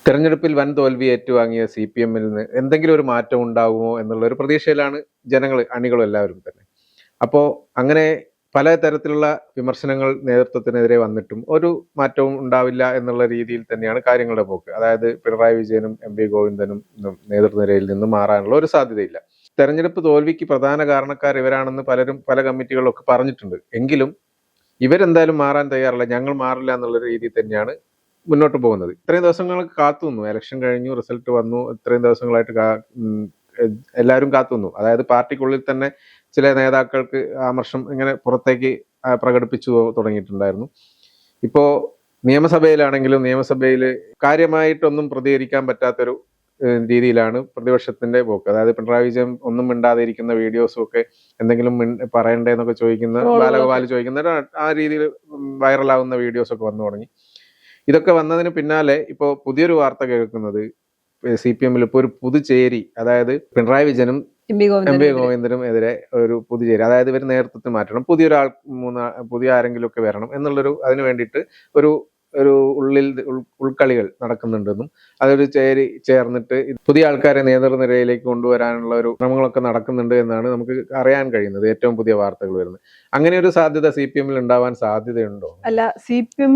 തെരഞ്ഞെടുപ്പിൽ വൻ തോൽവി ഏറ്റുവാങ്ങിയ CPM-ൽ നിന്ന് എന്തെങ്കിലും ഒരു മാറ്റം ഉണ്ടാകുമോ എന്നുള്ള ഒരു പ്രതീക്ഷയിലാണ് അണികളും എല്ലാവരും തന്നെ. അപ്പോൾ അങ്ങനെ പല തരത്തിലുള്ള വിമർശനങ്ങൾ നേതൃത്വത്തിനെതിരെ വന്നിട്ടും ഒരു മാറ്റവും ഉണ്ടാവില്ല എന്നുള്ള രീതിയിൽ തന്നെയാണ് കാര്യങ്ങളുടെ പോക്ക്. അതായത് പിണറായി വിജയനും MV ഗോവിന്ദനും നേതൃനിരയിൽ നിന്ന് മാറാനുള്ള ഒരു സാധ്യതയില്ല. തെരഞ്ഞെടുപ്പ് തോൽവിക്ക് പ്രധാന കാരണക്കാർ ഇവരാണെന്ന് പലരും പല കമ്മിറ്റികളിലൊക്കെ പറഞ്ഞിട്ടുണ്ട്. എങ്കിലും ഇവരെന്തായാലും മാറാൻ തയ്യാറല്ല, ഞങ്ങൾ മാറില്ല എന്നുള്ള രീതിയിൽ തന്നെയാണ് മുന്നോട്ട് പോകുന്നത്. ഇത്രയും ദിവസങ്ങൾക്ക് കാത്തുനിന്നു, ഇലക്ഷൻ കഴിഞ്ഞു, റിസൾട്ട് വന്നു, ഇത്രയും ദിവസങ്ങളായിട്ട് എല്ലാവരും കാത്തുനിന്നു. അതായത് പാർട്ടിക്കുള്ളിൽ തന്നെ ചില നേതാക്കൾക്ക് ആമർഷം ഇങ്ങനെ പുറത്തേക്ക് പ്രകടിപ്പിച്ചു തുടങ്ങിയിട്ടുണ്ടായിരുന്നു. ഇപ്പോ നിയമസഭയിലാണെങ്കിലും നിയമസഭയിൽ കാര്യമായിട്ടൊന്നും പ്രതികരിക്കാൻ പറ്റാത്തൊരു രീതിയിലാണ് പ്രതിപക്ഷത്തിന്റെ പോക്ക്. അതായത് പിണറായി വിജയൻ ഒന്നും മിണ്ടാതെ ഇരിക്കുന്ന വീഡിയോസും ഒക്കെ എന്തെങ്കിലും പറയണ്ടേന്നൊക്കെ ചോദിക്കുന്ന ബാലഗോപാൽ ചോദിക്കുന്ന ആ രീതിയിൽ വൈറലാവുന്ന വീഡിയോസ് ഒക്കെ വന്നു തുടങ്ങി. ഇതൊക്കെ വന്നതിന് പിന്നാലെ ഇപ്പോൾ പുതിയൊരു വാർത്ത കേൾക്കുന്നത് CPM-ൽ ഇപ്പോൾ ഒരു പുതുചേരി, അതായത് പിണറായി വിജയനും MV ഗോവിന്ദനും എതിരെ ഒരു പുതുചേരി, അതായത് ഇവർ നേതൃത്വത്തിൽ മാറ്റണം, പുതിയ ആരെങ്കിലും ഒക്കെ വരണം എന്നുള്ളൊരു അതിന് വേണ്ടിയിട്ട് ഒരു ഉൾക്കളികൾ നടക്കുന്നുണ്ടെന്നും അതൊരു ചേർന്നിട്ട് പുതിയ ആൾക്കാരെ നേതൃനിരയിലേക്ക് കൊണ്ടുവരാനുള്ള ഒരു ശ്രമങ്ങളൊക്കെ നടക്കുന്നുണ്ട് എന്നാണ് നമുക്ക് അറിയാൻ കഴിയുന്നത്. ഏറ്റവും പുതിയ വാർത്തകൾ വരുന്നത്. അങ്ങനെ ഒരു സാധ്യത CPM-ൽ ഉണ്ടാവാൻ സാധ്യതയുണ്ടോ? അല്ല, CPM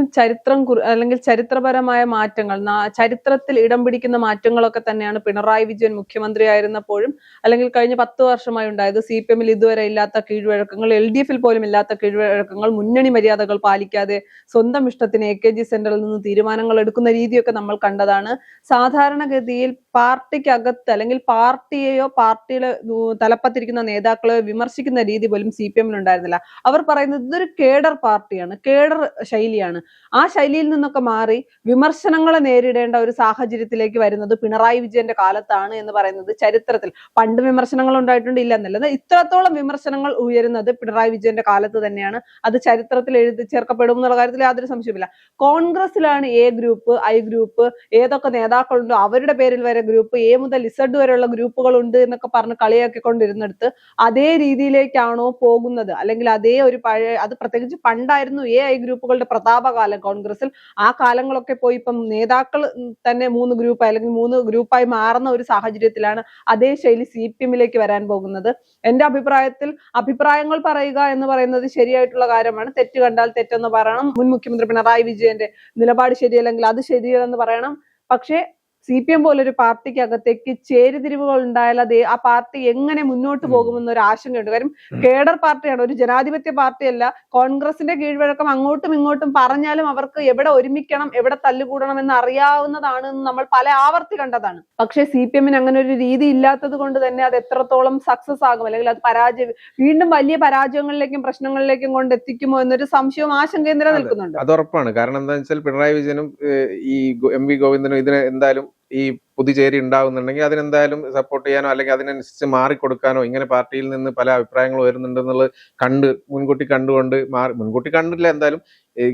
അല്ലെങ്കിൽ ചരിത്രപരമായ മാറ്റങ്ങൾ, ചരിത്രത്തിൽ ഇടം പിടിക്കുന്ന മാറ്റങ്ങളൊക്കെ തന്നെയാണ് പിണറായി വിജയൻ മുഖ്യമന്ത്രിയായിരുന്നപ്പോഴും അല്ലെങ്കിൽ കഴിഞ്ഞ 10 വർഷമായി ഉണ്ടായത്. CPM-ൽ ഇതുവരെ ഇല്ലാത്ത കീഴ്വഴക്കങ്ങൾ, LDF-ൽ പോലും ഇല്ലാത്ത കീഴ്വഴക്കങ്ങൾ, മുന്നണി മര്യാദകൾ പാലിക്കാതെ സ്വന്തം ഇഷ്ടത്തിന് AKG സെന്ററിൽ നിന്ന് തീരുമാനങ്ങൾ എടുക്കുന്ന രീതിയൊക്കെ നമ്മൾ കണ്ടതാണ്. സാധാരണഗതിയിൽ പാർട്ടിക്കകത്ത് അല്ലെങ്കിൽ പാർട്ടിയെയോ പാർട്ടിയുടെ തലപ്പത്തിരിക്കുന്ന നേതാക്കളെയോ വിമർശിക്കുന്ന രീതി പോലും CPM-ൽ ഉണ്ടായിരുന്നില്ല. അവർ പറയുന്നത് ഇതൊരു കേഡർ പാർട്ടിയാണ്, കേഡർ ശൈലിയാണ്. ആ ശൈലിയിൽ നിന്നൊക്കെ മാറി വിമർശനങ്ങളെ നേരിടേണ്ട ഒരു സാഹചര്യത്തിലേക്ക് വരുന്നത് പിണറായി വിജയന്റെ കാലത്താണ് എന്ന് പറയുന്നത് ചരിത്രത്തിൽ. പണ്ട് വിമർശനങ്ങൾ ഉണ്ടായിട്ടുണ്ട്, ഇല്ലെന്നല്ല, ഇത്രത്തോളം വിമർശനങ്ങൾ ഉയരുന്നത് പിണറായി വിജയന്റെ കാലത്ത് തന്നെയാണ്. അത് ചരിത്രത്തിൽ എഴുതി ചേർക്കപ്പെടും എന്നുള്ള കാര്യത്തിൽ യാതൊരു സംശയമില്ല. കോൺഗ്രസിലാണ് A ഗ്രൂപ്പ്, I ഗ്രൂപ്പ്, ഏതൊക്കെ നേതാക്കളുണ്ടോ അവരുടെ പേരിൽ വരെ ഗ്രൂപ്പ്, A മുതൽ Z വരെയുള്ള ഗ്രൂപ്പുകൾ ഉണ്ട് എന്നൊക്കെ പറഞ്ഞ് കളിയാക്കിക്കൊണ്ടിരുന്നെടുത്ത് അതേ രീതിയിലേക്കാണോ പോകുന്നത്? അല്ലെങ്കിൽ അതേ ഒരു അത് പ്രത്യേകിച്ച് പണ്ടായിരുന്നു I ഗ്രൂപ്പുകളുടെ പ്രതാപകാലം കോൺഗ്രസിൽ. ആ കാലങ്ങളൊക്കെ പോയി ഇപ്പം നേതാക്കൾ തന്നെ 3 ഗ്രൂപ്പായി അല്ലെങ്കിൽ 3 ഗ്രൂപ്പായി മാറുന്ന ഒരു സാഹചര്യത്തിലാണ് അതേ ശൈലി CPM-ലേക്ക് വരാൻ പോകുന്നത്. എന്റെ അഭിപ്രായത്തിൽ അഭിപ്രായങ്ങൾ പറയുക എന്ന് പറയുന്നത് ശരിയായിട്ടുള്ള കാര്യമാണ്. തെറ്റ് കണ്ടാൽ തെറ്റെന്ന് പറയണം. മുൻ മുഖ്യമന്ത്രി പിണറായി വിജയന്റെ നിലപാട് ശരിയല്ലെങ്കിൽ അത് ശരിയല്ലെന്ന് പറയണം. പക്ഷേ CPM പോലൊരു പാർട്ടിക്കകത്തേക്ക് ചേരിതിരിവുകൾ ഉണ്ടായാൽ ആ പാർട്ടി എങ്ങനെ മുന്നോട്ട് പോകുമെന്നൊരു ആശങ്കയുണ്ട്. കാര്യം കേഡർ പാർട്ടിയാണ്, ഒരു ജനാധിപത്യ പാർട്ടിയല്ല. കോൺഗ്രസിന്റെ കീഴ്വഴക്കം അങ്ങോട്ടും ഇങ്ങോട്ടും പറഞ്ഞാലും അവർക്ക് എവിടെ ഒരുമിക്കണം, എവിടെ തല്ലുകൂടണം എന്ന് അറിയാവുന്നതാണ് നമ്മൾ പല ആവർത്തി കണ്ടതാണ്. പക്ഷേ CPM-ന് അങ്ങനെ ഒരു രീതി ഇല്ലാത്തത് കൊണ്ട് തന്നെ അത് എത്രത്തോളം സക്സസ് ആകും അല്ലെങ്കിൽ അത് വീണ്ടും വലിയ പരാജയങ്ങളിലേക്കും പ്രശ്നങ്ങളിലേക്കും കൊണ്ട് എത്തിക്കുമോ എന്നൊരു സംശയവും ആശങ്കയും നിലനിൽക്കുന്നുണ്ട്. അത് ഉറപ്പാണ്. കാരണം എന്താണെന്ന് വെച്ചാൽ പിണറായി വിജയനും ഈ MV ഗോവിന്ദനും ഇതിന് എന്തായാലും ഈ പുതുചേരി ഉണ്ടാവുന്നുണ്ടെങ്കിൽ അതിനെന്തായാലും സപ്പോർട്ട് ചെയ്യാനോ അല്ലെങ്കിൽ അതിനനുസരിച്ച് മാറിക്കൊടുക്കാനോ, ഇങ്ങനെ പാർട്ടിയിൽ നിന്ന് പല അഭിപ്രായങ്ങൾ വരുന്നുണ്ടെന്നുള്ളത് മുൻകൂട്ടി കണ്ടില്ല. എന്തായാലും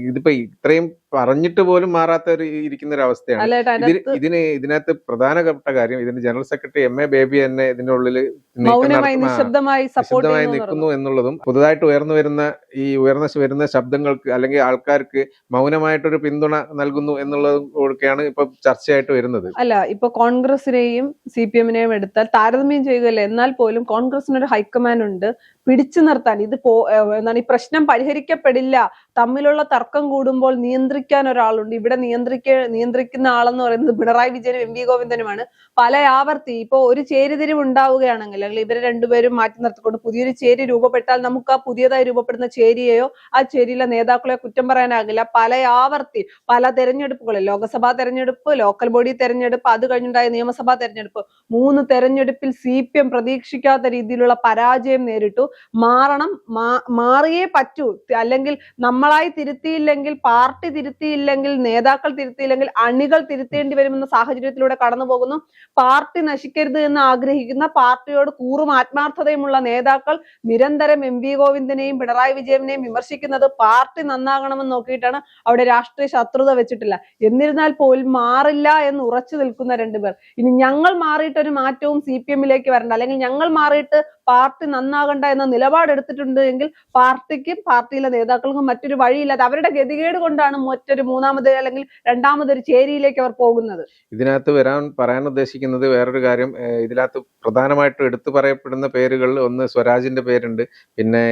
ഇതിപ്പോ ഇത്രയും പറഞ്ഞിട്ട് പോലും മാറാത്ത ഇരിക്കുന്ന ഒരു അവസ്ഥയാണ്. ഇതിനകത്ത് പ്രധാനപ്പെട്ട കാര്യം ഇതിന്റെ ജനറൽ സെക്രട്ടറി MA ബേബി തന്നെ ഇതിന്റെ ഉള്ളിൽ നിശബ്ദമായി നിൽക്കുന്നു എന്നുള്ളതും പുതുതായിട്ട് ഉയർന്നു വരുന്ന ശബ്ദങ്ങൾക്ക് അല്ലെങ്കിൽ ആൾക്കാർക്ക് മൗനമായിട്ടൊരു പിന്തുണ നൽകുന്നു എന്നുള്ളതും ഒക്കെയാണ് ഇപ്പൊ ചർച്ചയായിട്ട് വരുന്നത്. അല്ല, ഇപ്പൊ കോൺഗ്രസിനെയും CPM-നെയും എടുത്താൽ താരതമ്യം ചെയ്യുകയല്ല, എന്നാൽ പോലും കോൺഗ്രസിനൊരു ഹൈക്കമാൻഡ് ഉണ്ട് പിടിച്ചു നിർത്താൻ. ഈ പ്രശ്നം പരിഹരിക്കപ്പെടില്ല, തമ്മിലുള്ള തർക്കം കൂടുമ്പോൾ നിയന്ത്രിക്കാൻ ഒരാളുണ്ട്. ഇവിടെ നിയന്ത്രിക്കുന്ന ആളെന്ന് പറയുന്നത് പിണറായി വിജയനും MV ഗോവിന്ദനുമാണ്. പല ആവർത്തി ഇപ്പൊ ഒരു ചേരിതിരിവ് ഉണ്ടാവുകയാണെങ്കിൽ അല്ലെങ്കിൽ ഇവരെ രണ്ടുപേരും മാറ്റി നിർത്തിക്കൊണ്ട് പുതിയൊരു ചേരി രൂപപ്പെട്ടാൽ നമുക്ക് ആ പുതിയതായി രൂപപ്പെടുന്ന ചേരിയെയോ ആ ചേരിയിലെ നേതാക്കളെയോ കുറ്റം പറയാനാകില്ല. പല ആവർത്തി പല തെരഞ്ഞെടുപ്പുകളിൽ, ലോക്സഭാ തെരഞ്ഞെടുപ്പ്, ലോക്കൽ ബോഡി തെരഞ്ഞെടുപ്പ്, അത് കഴിഞ്ഞുണ്ടായ നിയമസഭാ തെരഞ്ഞെടുപ്പ്, 3 തെരഞ്ഞെടുപ്പിൽ CPM പ്രതീക്ഷിക്കാത്ത രീതിയിലുള്ള പരാജയം നേരിട്ടു. മാറിയേ പറ്റൂ. അല്ലെങ്കിൽ നമ്മളായി തിരുത്തിയില്ലെങ്കിൽ, പാർട്ടി തിരുത്തിയില്ലെങ്കിൽ, നേതാക്കൾ തിരുത്തിയില്ലെങ്കിൽ അണികൾ തിരുത്തേണ്ടി വരുമെന്ന സാഹചര്യത്തിലൂടെ കടന്നു പോകുന്നു. പാർട്ടി നശിക്കരുത് എന്ന് ആഗ്രഹിക്കുന്ന, പാർട്ടിയോട് കൂറും ആത്മാർത്ഥതയുമുള്ള നേതാക്കൾ നിരന്തരം MV ഗോവിന്ദനെയും പിണറായി വിജയനെയും വിമർശിക്കുന്നത് പാർട്ടി നന്നാകണമെന്ന് നോക്കിയിട്ടാണ്. അവിടെ രാഷ്ട്രീയ ശത്രുത വെച്ചിട്ടില്ല. എന്നിരുന്നാൽ പോലും മാറില്ല എന്ന് ഉറച്ചു നിൽക്കുന്ന 2 പേർ. ഇനി ഞങ്ങൾ മാറിയിട്ടൊരു മാറ്റവും CPM-ലേക്ക് വരണ്ട, അല്ലെങ്കിൽ ഞങ്ങൾ മാറിയിട്ട് പാർട്ടി നന്നാകണ്ട എന്ന നിലപാടെടുത്തിട്ടുണ്ട് എങ്കിൽ പാർട്ടിക്കും പാർട്ടിയിലെ നേതാക്കൾക്കും മറ്റൊരു വഴിയില്ലാതെ അവരുടെ ഗതികേട് കൊണ്ടാണ് മറ്റൊരു മൂന്നാമത് അല്ലെങ്കിൽ രണ്ടാമതൊരു ചേരിയിലേക്ക് അവർ പോകുന്നത്. ഇതിനകത്ത് പറയാൻ ഉദ്ദേശിക്കുന്നത് വേറൊരു കാര്യം, ഇതിനകത്ത് പ്രധാനമായിട്ടും എടുത്തു പറയപ്പെടുന്ന പേരുകൾ ഒന്ന് സ്വരാജിന്റെ പേരുണ്ട്, പിന്നെ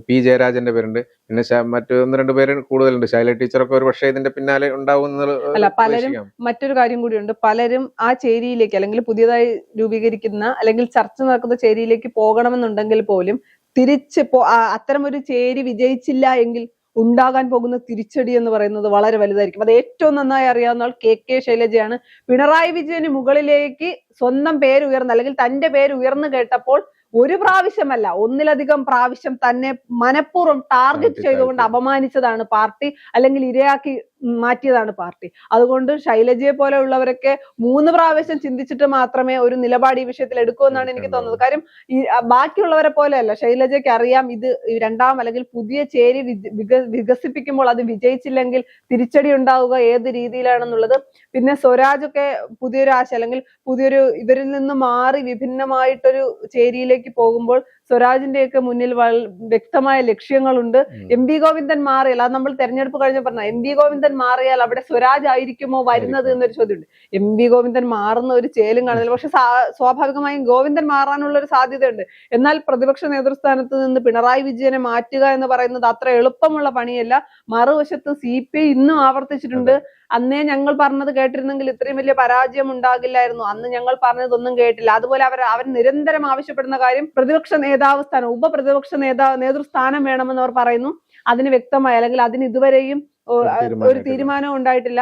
പി ജയരാജന്റെ പേരുണ്ട്, പിന്നെ മറ്റു ഒന്ന് രണ്ട് പേര് കൂടുതലുണ്ട്. ശൈല ടീച്ചറൊക്കെ ഒരു പക്ഷേ ഇതിന്റെ പിന്നാലെ ഉണ്ടാവും. അല്ല, പലരും മറ്റൊരു കാര്യം കൂടിയുണ്ട്, പലരും ആ ചേരിയിലേക്ക് അല്ലെങ്കിൽ പുതിയതായി രൂപീകരിക്കുന്ന അല്ലെങ്കിൽ ചർച്ച നടക്കുന്ന ചേരിയിലേക്ക് പോകണമെന്നുണ്ടെങ്കിൽ പോലും തിരിച്ച് അത്തരം ഒരു ചേരി വിജയിച്ചില്ല എങ്കിൽ ഉണ്ടാകാൻ പോകുന്ന തിരിച്ചടി എന്ന് പറയുന്നത് വളരെ വലുതായിരിക്കും. അത് ഏറ്റവും നന്നായി അറിയാവുന്ന ആൾ കെ ശൈലജയാണ്. പിണറായി വിജയന് മുകളിലേക്ക് സ്വന്തം പേര് ഉയർന്ന് അല്ലെങ്കിൽ തന്റെ പേര് ഉയർന്നു കേട്ടപ്പോൾ ഒരു പ്രാവശ്യമല്ല ഒന്നിലധികം പ്രാവശ്യം തന്നെ മനഃപൂർവ്വം ടാർഗറ്റ് ചെയ്തുകൊണ്ട് അപമാനിച്ചതാണ് പാർട്ടി, അല്ലെങ്കിൽ ഇരയാക്കി മാറ്റിയതാണ് പാർട്ടി. അതുകൊണ്ട് ശൈലജയെ പോലെ ഉള്ളവരൊക്കെ 3 പ്രാവശ്യം ചിന്തിച്ചിട്ട് മാത്രമേ ഒരു നിലപാട് ഈ വിഷയത്തിൽ എടുക്കൂ എന്നാണ് എനിക്ക് തോന്നുന്നത്. കാര്യം ഈ ബാക്കിയുള്ളവരെ പോലെയല്ല, ശൈലജയ്ക്ക് അറിയാം ഇത് രണ്ടാം അല്ലെങ്കിൽ പുതിയ ചേരി വികസിപ്പിക്കുമ്പോൾ അത് വിജയിച്ചില്ലെങ്കിൽ തിരിച്ചടി ഉണ്ടാവുക ഏത് രീതിയിലാണെന്നുള്ളത്. പിന്നെ സ്വരാജൊക്കെ പുതിയൊരു ആശ അല്ലെങ്കിൽ പുതിയൊരു ഇവരിൽ നിന്ന് മാറി വിഭിന്നമായിട്ടൊരു ചേരിയിലേക്ക് പോകുമ്പോൾ സ്വരാജിന്റെയൊക്കെ മുന്നിൽ വ്യക്തമായ ലക്ഷ്യങ്ങളുണ്ട്. എം വി ഗോവിന്ദൻ മാറിയാൽ, അത് നമ്മൾ തെരഞ്ഞെടുപ്പ് കഴിഞ്ഞ പറഞ്ഞ എം വി ഗോവിന്ദൻ മാറിയാൽ അവിടെ സ്വരാജ് ആയിരിക്കുമോ വരുന്നത് എന്നൊരു ചോദ്യമുണ്ട്. എം വി ഗോവിന്ദൻ മാറുന്ന ഒരു ചേലും കാണുന്നില്ല. പക്ഷെ സ്വാഭാവികമായും ഗോവിന്ദൻ മാറാനുള്ള ഒരു സാധ്യതയുണ്ട്. എന്നാൽ പ്രതിപക്ഷ നേതൃസ്ഥാനത്ത് നിന്ന് പിണറായി വിജയനെ മാറ്റുക എന്ന് പറയുന്നത് അത്ര എളുപ്പമുള്ള പണിയല്ല. മറുവശത്ത് CPI ഇന്നും ആവർത്തിച്ചിട്ടുണ്ട്, അന്നേ ഞങ്ങൾ പറഞ്ഞത് കേട്ടിരുന്നെങ്കിൽ ഇത്രയും വലിയ പരാജയം ഉണ്ടാകില്ലായിരുന്നു, അന്ന് ഞങ്ങൾ പറഞ്ഞതൊന്നും കേട്ടില്ല. അതുപോലെ അവർ നിരന്തരം ആവശ്യപ്പെടുന്ന കാര്യം പ്രതിപക്ഷ നേതാവ് സ്ഥാനം, ഉപപ്രതിപക്ഷ നേതൃസ്ഥാനം വേണമെന്ന് അവർ പറയുന്നു. അതിന് വ്യക്തമായ അല്ലെങ്കിൽ അതിന് ഇതുവരെയും ഒരു തീരുമാനം ഉണ്ടായിട്ടില്ല.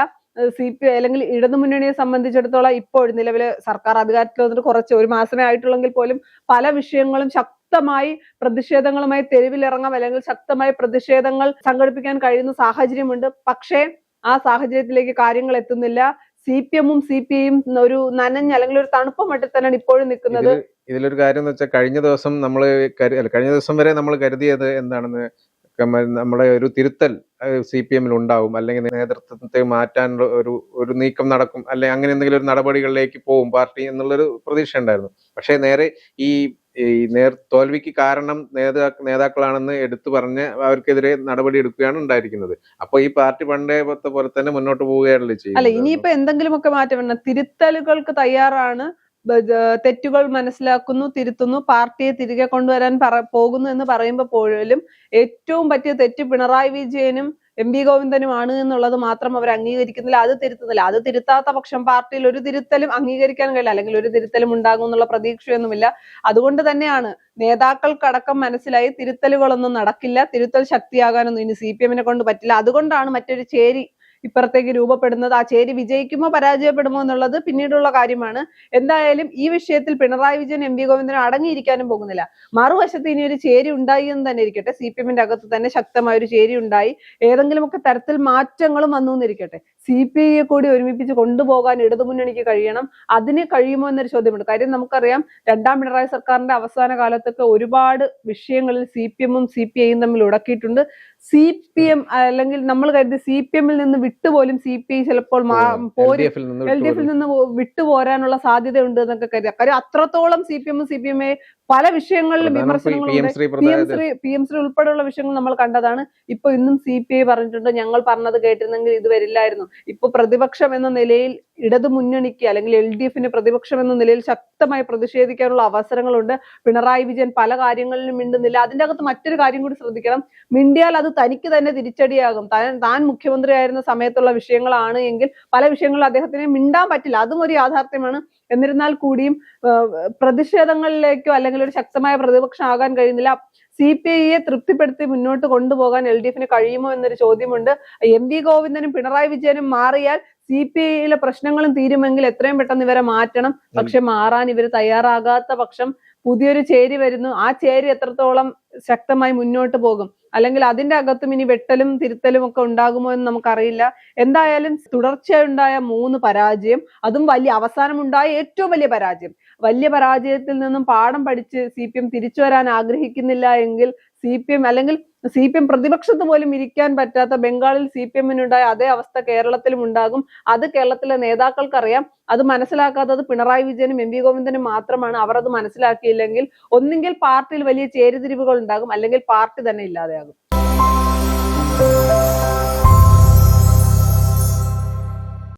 CPI അല്ലെങ്കിൽ ഇടതുമുന്നണിയെ സംബന്ധിച്ചിടത്തോളം ഇപ്പോൾ നിലവിലെ സർക്കാർ അധികാരത്തിൽ വന്നിട്ട് കുറച്ച് ഒരു മാസമേ ആയിട്ടുള്ളെങ്കിൽ പോലും പല വിഷയങ്ങളും ശക്തമായി പ്രതിഷേധങ്ങളുമായി തെരുവിലിറങ്ങാം അല്ലെങ്കിൽ ശക്തമായി പ്രതിഷേധങ്ങൾ സംഘടിപ്പിക്കാൻ കഴിയുന്ന സാഹചര്യമുണ്ട്. പക്ഷേ ആ സാഹചര്യത്തിലേക്ക് കാര്യങ്ങൾ എത്തുന്നില്ല. CPM-ഉം CPI-യും ഒരു നനഞ്ഞ അല്ലെങ്കിൽ ഒരു തണുപ്പ് മട്ടിൽ തന്നെയാണ് ഇപ്പോഴും നിൽക്കുന്നത്. ഇതിലൊരു കാര്യം എന്ന് വെച്ചാൽ കഴിഞ്ഞ ദിവസം വരെ നമ്മൾ കരുതിയത് എന്താണെന്ന്, നമ്മുടെ ഒരു തിരുത്തൽ CPM-ൽ ഉണ്ടാവും, അല്ലെങ്കിൽ നേതൃത്വത്തെ മാറ്റാനുള്ള ഒരു നീക്കം നടക്കും, അല്ലെങ്കിൽ അങ്ങനെ എന്തെങ്കിലും ഒരു നടപടികളിലേക്ക് പോകും പാർട്ടി എന്നുള്ളൊരു പ്രതീക്ഷ ഉണ്ടായിരുന്നു. പക്ഷേ നേരെ ഈ തോൽവിക്ക് കാരണം നേതാക്കളാണെന്ന് എടുത്തു പറഞ്ഞ് അവർക്കെതിരെ നടപടി എടുക്കുകയാണ് ഉണ്ടായിരിക്കുന്നത്. അപ്പൊ ഈ പാർട്ടി പണ്ടേ പോലെ തന്നെ മുന്നോട്ട് പോവുകയല്ലേ ചെയ്യുന്നത്. അല്ല, ഇനിയിപ്പോ എന്തെങ്കിലുമൊക്കെ മാറ്റം വേണം. തിരുത്തലുകൾക്ക് തയ്യാറാണ്, തെറ്റുകൾ മനസ്സിലാക്കുന്നു, തിരുത്തുന്നു, പാർട്ടിയെ തിരികെ കൊണ്ടുവരാൻ പോകുന്നു എന്ന് പറയുമ്പോൾ പോലും ഏറ്റവും പറ്റിയ തെറ്റ് പിണറായി വിജയനും എം വി ഗോവിന്ദനുമാണ് എന്നുള്ളത് മാത്രം അവർ അംഗീകരിക്കുന്നില്ല, അത് തിരുത്തുന്നില്ല. അത് തിരുത്താത്ത പക്ഷം പാർട്ടിയിൽ ഒരു തിരുത്തലും അംഗീകരിക്കാൻ കഴിയില്ല, അല്ലെങ്കിൽ ഒരു തിരുത്തലും ഉണ്ടാകും എന്നുള്ള പ്രതീക്ഷയൊന്നുമില്ല. അതുകൊണ്ട് തന്നെയാണ് നേതാക്കൾക്കടക്കം മനസ്സിലായി തിരുത്തലുകളൊന്നും നടക്കില്ല, തിരുത്തൽ ശക്തിയാകാനൊന്നും ഇനി CPM-നെ കൊണ്ട് പറ്റില്ല. അതുകൊണ്ടാണ് മറ്റൊരു ചേരി ഇപ്പുറത്തേക്ക് രൂപപ്പെടുന്നത്. ആ ചേരി വിജയിക്കുമോ പരാജയപ്പെടുമോ എന്നുള്ളത് പിന്നീടുള്ള കാര്യമാണ്. എന്തായാലും ഈ വിഷയത്തിൽ പിണറായി വിജയൻ എം വി ഗോവിന്ദനും അടങ്ങിയിരിക്കാനും പോകുന്നില്ല. മറുവശത്ത് ഇനി ഒരു ചേരി ഉണ്ടായി എന്ന് തന്നെ ഇരിക്കട്ടെ, CPM-ന്റെ അകത്ത് തന്നെ ശക്തമായ ഒരു ചേരി ഉണ്ടായി, ഏതെങ്കിലുമൊക്കെ തരത്തിൽ മാറ്റങ്ങളും വന്നു എന്നിരിക്കട്ടെ, CPI-യെ കൂടി ഒരുമിപ്പിച്ച് കൊണ്ടുപോകാൻ ഇടതുമുന്നണിക്ക് കഴിയണം. അതിന് കഴിയുമോ എന്നൊരു ചോദ്യമുണ്ട്. കാര്യം നമുക്കറിയാം, രണ്ടാം പിണറായി സർക്കാരിന്റെ അവസാന കാലത്തൊക്കെ ഒരുപാട് വിഷയങ്ങളിൽ CPM-ഉം CPI-യും തമ്മിൽ ഉടക്കിയിട്ടുണ്ട്. CPM അല്ലെങ്കിൽ നമ്മൾ കരുതി CPM-ൽ നിന്ന് വിട്ടുപോലും CPI ചിലപ്പോൾ LDF-ൽ നിന്ന് വിട്ടുപോരാനുള്ള സാധ്യതയുണ്ട് എന്നൊക്കെ കരുതാം. കാര്യം അത്രത്തോളം CPM-ഉം CPM-യെ പല വിഷയങ്ങളിലും വിമർശനങ്ങളുണ്ട്. PM ശ്രീ ഉൾപ്പെടെയുള്ള വിഷയങ്ങൾ നമ്മൾ കണ്ടതാണ്. ഇപ്പൊ ഇന്നും CPI പറഞ്ഞിട്ടുണ്ട്, ഞങ്ങൾ പറഞ്ഞത് കേട്ടിരുന്നെങ്കിൽ ഇത് വരില്ലായിരുന്നു. ഇപ്പൊ പ്രതിപക്ഷം എന്ന നിലയിൽ ഇടതുമുന്നണിക്ക് അല്ലെങ്കിൽ LDF-ന് പ്രതിപക്ഷം എന്ന നിലയിൽ ശക്തമായി പ്രതിഷേധിക്കാനുള്ള അവസരങ്ങളുണ്ട്. പിണറായി വിജയൻ പല കാര്യങ്ങളിലും മിണ്ടുന്നില്ല. അതിന്റെ അകത്ത് മറ്റൊരു കാര്യം കൂടി ശ്രദ്ധിക്കണം, മിണ്ടിയാൽ അത് തനിക്ക് തന്നെ തിരിച്ചടിയാകും. താൻ മുഖ്യമന്ത്രി ആയിരുന്ന സമയത്തുള്ള വിഷയങ്ങളാണ് എങ്കിൽ പല വിഷയങ്ങളും അദ്ദേഹത്തിന് മിണ്ടാൻ പറ്റില്ല, അതും ഒരു യാഥാർത്ഥ്യമാണ്. എന്നിരുന്നാൽ കൂടിയും പ്രതിഷേധങ്ങളിലേക്കോ അല്ലെങ്കിൽ ഒരു ശക്തമായ പ്രതിപക്ഷം ആകാൻ കഴിയുന്നില്ല. CPI-യെ തൃപ്തിപ്പെടുത്തി മുന്നോട്ട് കൊണ്ടുപോകാൻ LDF-ന് കഴിയുമോ എന്നൊരു ചോദ്യമുണ്ട്. എം വി ഗോവിന്ദനും പിണറായി വിജയനും മാറിയാൽ CPI-യിലെ പ്രശ്നങ്ങളും തീരുമെങ്കിൽ എത്രയും പെട്ടെന്ന് ഇവരെ മാറ്റണം. പക്ഷെ മാറാൻ ഇവർ തയ്യാറാകാത്ത പക്ഷം പുതിയൊരു ചേരി വരുന്നു. ആ ചേരി എത്രത്തോളം ശക്തമായി മുന്നോട്ട് പോകും, അല്ലെങ്കിൽ അതിന്റെ അകത്തും ഇനി വെട്ടലും തിരുത്തലും ഒക്കെ ഉണ്ടാകുമോ എന്ന് നമുക്കറിയില്ല. എന്തായാലും തുടർച്ചയുണ്ടായ 3 പരാജയം, അതും അവസാനം ഉണ്ടായ ഏറ്റവും വലിയ പരാജയം, വലിയ പരാജയത്തിൽ നിന്നും പാഠം പഠിച്ച് CPM തിരിച്ചു വരാൻ ആഗ്രഹിക്കുന്നില്ല എങ്കിൽ CPM അല്ലെങ്കിൽ CPM പ്രതിപക്ഷത്ത് പോലും ഇരിക്കാൻ പറ്റാത്ത ബംഗാളിൽ CPM-നുണ്ടായ അതേ അവസ്ഥ കേരളത്തിലും ഉണ്ടാകും. അത് കേരളത്തിലെ നേതാക്കൾക്കറിയാം. അത് മനസ്സിലാക്കാത്തത് പിണറായി വിജയനും MV ഗോവിന്ദനും മാത്രമാണ്. അവർ അത് മനസ്സിലാക്കിയില്ലെങ്കിൽ ഒന്നുകിൽ പാർട്ടിയിൽ വലിയ ചേരിതിരിവുകൾ ഉണ്ടാകും, അല്ലെങ്കിൽ പാർട്ടി തന്നെ ഇല്ലാതെയാകും.